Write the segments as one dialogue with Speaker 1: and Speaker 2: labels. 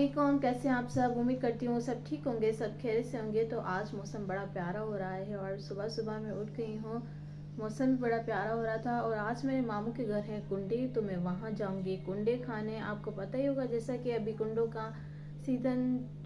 Speaker 1: अस्सलामुअलैकुम, कैसे हैं आप सब। उम्मीद करती हूँ सब ठीक होंगे, सब खैरियत से होंगे। तो आज मौसम बड़ा प्यारा हो रहा है और सुबह सुबह मैं उठ गई हूँ, मौसम भी बड़ा प्यारा हो रहा था। और आज मेरे मामू के घर है कुंडे, तो मैं वहाँ जाऊँगी कुंडे खाने। आपको पता ही होगा जैसा कि अभी कुंडों का सीज़न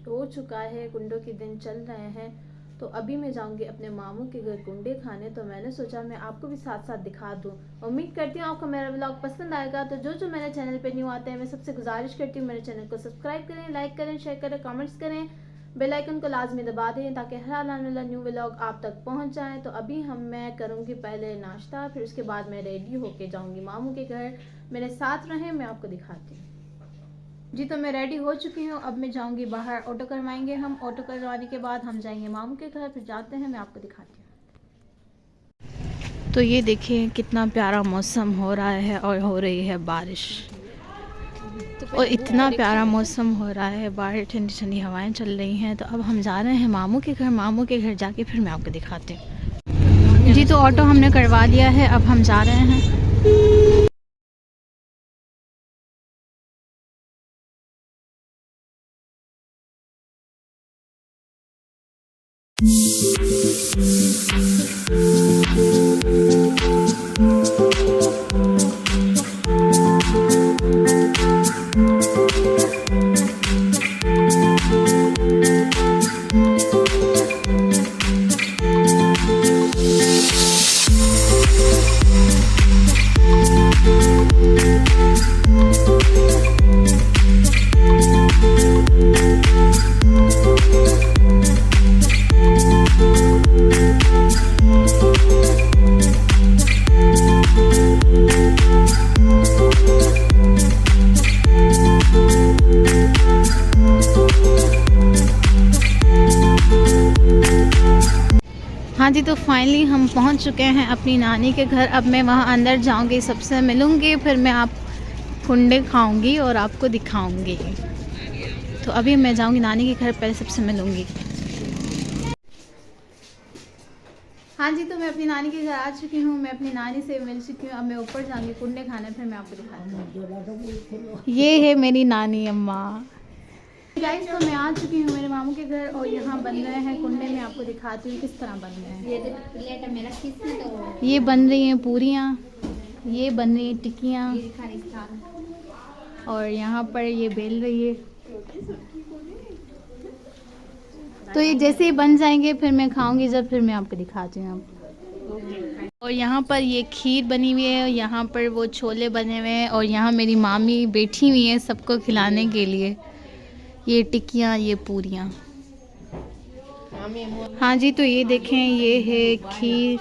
Speaker 1: हो चुका है, कुंडों के दिन चल रहे हैं। तो अभी मैं जाऊंगी अपने मामू के घर कुंडे खाने, तो मैंने सोचा मैं आपको भी साथ साथ दिखा दूं। उम्मीद करती हूँ आपको मेरा ब्लॉग पसंद आएगा। तो जो मेरे चैनल पे न्यू आते हैं, मैं सबसे गुजारिश करती हूँ मेरे चैनल को सब्सक्राइब करें, लाइक करें, शेयर करें, कमेंट्स करें, बेल आइकन को लाजमी दबा दें ताकि हर आने वाला न्यू व्लॉग आप तक पहुँच जाए। तो अभी मैं करूँगी पहले नाश्ता, फिर उसके बाद मैं रेडी होके जाऊँगी मामू के घर। मेरे साथ रहें, मैं आपको दिखाती हूँ। जी तो मैं रेडी हो चुकी हूँ, अब मैं जाऊंगी बाहर, ऑटो करवाएंगे हम। ऑटो करवाने के बाद हम जाएंगे मामू के घर, फिर जाते हैं, मैं आपको दिखाती हूँ। तो ये देखिए कितना प्यारा मौसम हो रहा है और हो रही है बारिश, और इतना प्यारा मौसम हो रहा है, बाहर ठंडी ठंडी हवाएं चल रही हैं। तो अब हम जा रहे हैं मामू के घर, मामू के घर जाके फिर मैं आपको दिखाती हूँ। जी तो ऑटो हमने करवा लिया है, अब हम जा रहे हैं। हाँ जी, तो फाइनली हम पहुंच चुके हैं अपनी नानी के घर। अब मैं वहां अंदर जाऊंगी, सबसे मिलूंगी, फिर मैं आप कुंडे खाऊंगी और आपको दिखाऊंगी। तो अभी मैं जाऊंगी नानी के घर, पहले सबसे मिलूंगी। हाँ जी, तो मैं अपनी नानी के घर आ चुकी हूँ, मैं अपनी नानी से मिल चुकी हूँ। अब मैं ऊपर जाऊंगी कुंडे खाने, फिर मैं आपको दिखाती हूँ। ये है मेरी नानी अम्मा। गाइस, तो मैं आ चुकी हूँ मेरे मामू के घर और यहाँ बन रहे हैं कुंडे। मैं आपको दिखाती हूँ किस तरह बन रहे हैं। ये बन रही हैं पूरियाँ, ये बन रही हैं टिक्कियाँ, और यहाँ पर ये बेल रही है। तो ये जैसे ही बन जाएंगे फिर मैं खाऊंगी, जब फिर मैं आपको दिखाती हूँ। और यहाँ पर ये खीर बनी हुई है, यहाँ पर वो छोले बने हुए हैं, और यहाँ मेरी मामी बैठी हुई है सबको खिलाने के लिए। ये टिक्कियाँ, ये पूरियाँ। हाँ जी, तो ये देखें, ये है खीर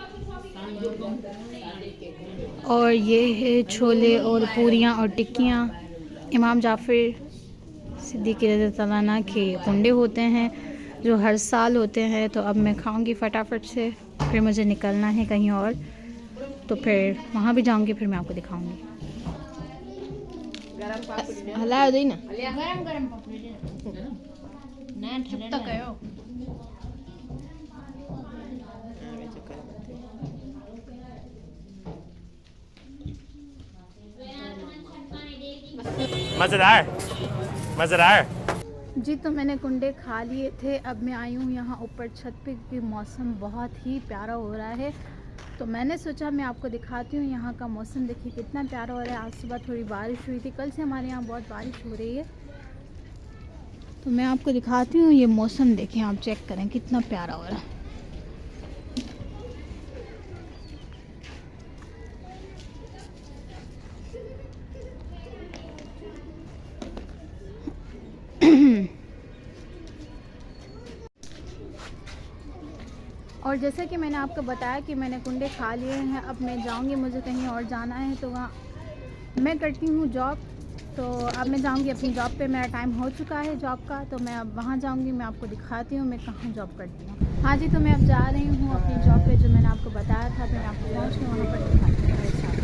Speaker 1: और ये है छोले और पूरियाँ और टिक्कियाँ। इमाम जाफ़र सिद्दीक़ रज़ी अल्लाह अन्हु के कुंडे होते हैं जो हर साल होते हैं। तो अब मैं खाऊंगी फटाफट से, फिर मुझे निकलना है कहीं और, तो फिर वहाँ भी जाऊंगी, फिर मैं आपको दिखाऊंगी। हला दे ना, गरम गरम ना ठंडा करो।
Speaker 2: मज़ेदार मज़ेदार।
Speaker 1: जी तो मैंने कुंडे खा लिए थे, अब मैं आई हूँ यहाँ ऊपर छत पे क्योंकि मौसम बहुत ही प्यारा हो रहा है। तो मैंने सोचा मैं आपको दिखाती हूँ यहाँ का मौसम। देखिए कितना प्यारा हो रहा है। आज सुबह थोड़ी बारिश हुई थी, कल से हमारे यहाँ बहुत बारिश हो रही है। तो मैं आपको दिखाती हूँ ये मौसम, देखें आप, चेक करें कितना प्यारा हो रहा है। और जैसे कि मैंने आपको बताया कि मैंने कुंडे खा लिए हैं, अब मैं जाऊंगी, मुझे कहीं और जाना है। तो वहाँ मैं करती हूँ जॉब, तो अब मैं जाऊंगी अपनी जॉब पे। मेरा टाइम हो चुका है जॉब का, तो मैं अब वहाँ जाऊंगी, मैं आपको दिखाती हूँ मैं कहाँ जॉब करती हूँ। हाँ जी, तो मैं अब जा रही हूँ अपनी जॉब पे, जो मैंने आपको बताया था। फिर आपको पहुँच के वहाँ पर दिखाती हूँ मेरे साथ।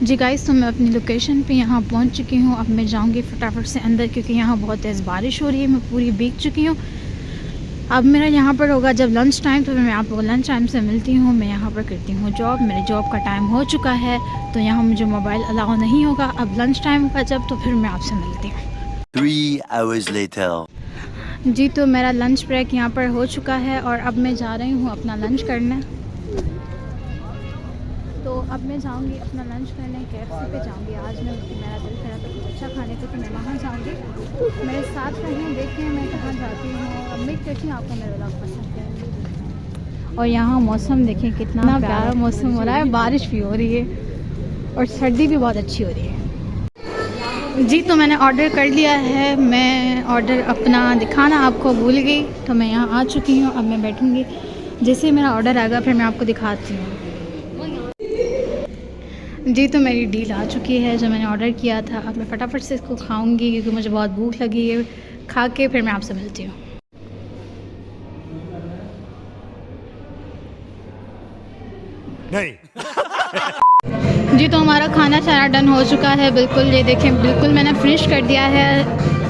Speaker 3: जी गाइस, तो मैं अपनी लोकेशन पे यहाँ पहुँच चुकी हूँ। अब मैं जाऊँगी फटाफट से अंदर क्योंकि यहाँ बहुत तेज़ बारिश हो रही है। मैं पूरी भीग चुकी हूँ। अब मेरा यहाँ पर होगा जब लंच टाइम, तो मैं आपको लंच टाइम से मिलती हूँ। मैं यहाँ पर करती हूँ जॉब, मेरे जॉब का टाइम हो चुका है तो यहाँ मुझे मोबाइल अलाउ नहीं होगा। अब लंच टाइम का जब, तो फिर मैं आपसे मिलती हूँ।
Speaker 4: 3 hours later.
Speaker 3: जी, तो मेरा लंच ब्रेक यहाँ पर हो चुका है और अब मैं जा रही हूँ अपना लंच करने। तो अब मैं जाऊँगी अपना लंच करने, KFC पे जाऊँगी। आज मेरा दिल करा था कुछ अच्छा खाने को, तो मैं वहाँ जाऊँगी। मेरे साथ रहें, देखें मैं कहाँ जाती हूँ। उम्मीद करती हूँ आपको मेरा व्लॉग पसंद है। और यहाँ मौसम देखें कितना प्यारा मौसम हो रहा है, बारिश भी हो रही है और सर्दी भी बहुत अच्छी हो रही है। जी, तो मैंने ऑर्डर कर लिया है। मैं ऑर्डर अपना दिखाना आपको भूल गई, तो मैं यहाँ आ चुकी हूँ। अब मैं बैठूँगी, जैसे ही मेरा ऑर्डर आएगा फिर मैं आपको दिखाती हूँ। जी, तो मेरी डील आ चुकी है जो मैंने ऑर्डर किया था। अब मैं फटाफट से इसको खाऊंगी क्योंकि मुझे बहुत भूख लगी है। खा के फिर मैं आपसे मिलती हूँ।
Speaker 2: नहीं।
Speaker 3: जी, तो हमारा खाना सारा डन हो चुका है। बिल्कुल, ये देखें, बिल्कुल मैंने फिनिश कर दिया है।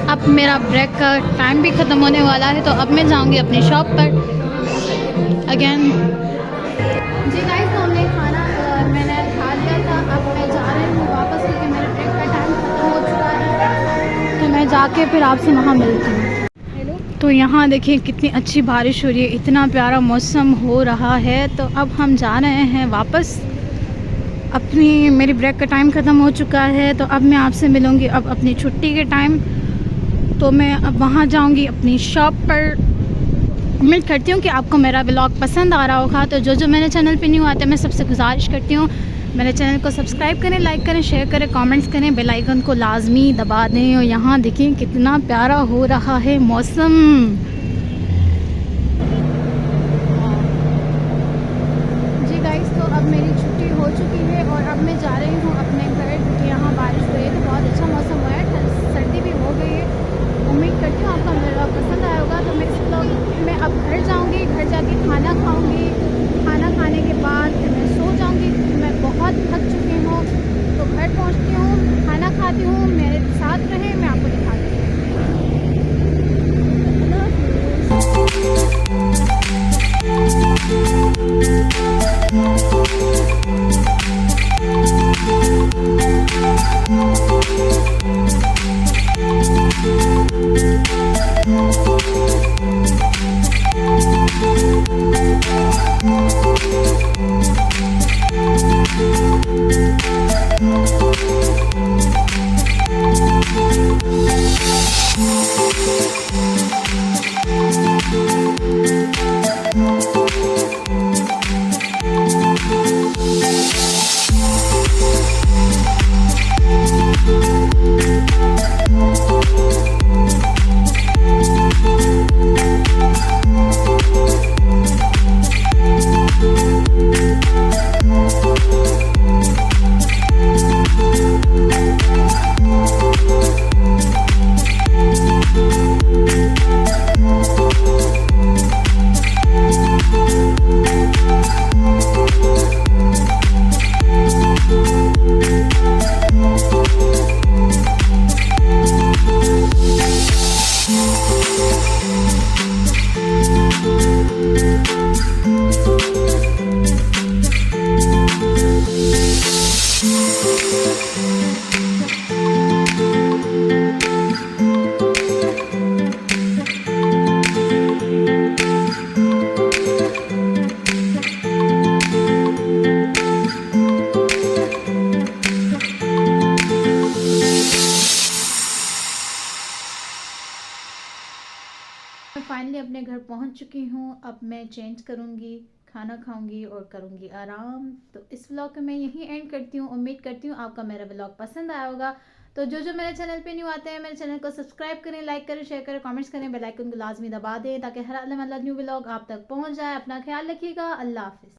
Speaker 3: अब मेरा ब्रेक का टाइम भी ख़त्म होने वाला है, तो अब मैं जाऊँगी अपनी शॉप पर अगेन। जी गाइस, तो हमने खाना मैंने खा लिया था। अब मैं जा रही हूँ वापस क्योंकि मेरे ब्रेक का टाइम ख़त्म हो चुका है, तो मैं जाके फिर आपसे वहाँ मिलती हूँ। तो यहाँ देखिए कितनी अच्छी बारिश हो रही है, इतना प्यारा मौसम हो रहा है। तो अब हम जा रहे हैं वापस। मेरी ब्रेक का टाइम ख़त्म हो चुका है, तो अब मैं आपसे मिलूँगी अब अपनी छुट्टी के टाइम। तो मैं अब वहाँ जाऊँगी अपनी शॉप पर। उम्मीद करती हूँ कि आपको मेरा व्लॉग पसंद आ रहा होगा। तो जो मेरे चैनल पे न्यू आते हैं, मैं सबसे गुजारिश करती हूँ मेरे चैनल को सब्सक्राइब करें, लाइक करें, शेयर करें, कमेंट्स करें, बेल आइकन को लाजमी दबा दें। और यहाँ देखिए कितना प्यारा हो रहा है मौसम। जी गाइस, तो अब मेरी छुट्टी हो चुकी है और अब मैं जा रही हूँ अपने घर क्योंकि यहाँ बारिश हो रही है, तो बहुत अच्छा मौसम हुआ है, सर्दी भी हो गई है। उम्मीद करती हूँ आपको मेरा पसंद आया होगा। तो मैं इस व्लॉग में अब घर जाऊँगी, घर जाके खाना खाऊँगी। खाना खाने के बाद फिर मैं सो जाऊँगी क्योंकि मैं बहुत थक चुकी हूँ। तो घर पहुँचती हूँ, खाना खाती हूँ, मेरे साथ रहें, मैं आपको दिखाती हूँ। मैं फाइनली अपने घर पहुंच चुकी हूं। अब मैं चेंज करूंगी, खाना खाऊंगी और करूंगी आराम। तो इस व्लॉग को मैं यहीं एंड करती हूं। उम्मीद करती हूं आपका मेरा व्लॉग पसंद आया होगा। तो जो मेरे चैनल पे न्यू आते हैं, मेरे चैनल को सब्सक्राइब करें, लाइक करें, शेयर करें, कमेंट्स करें, बेल आइकन को लाजमी दबा दें ताकि हर न्यू व्लॉग आप तक पहुंच जाए। अपना ख्याल रखिएगा। अल्लाह हाफिज़।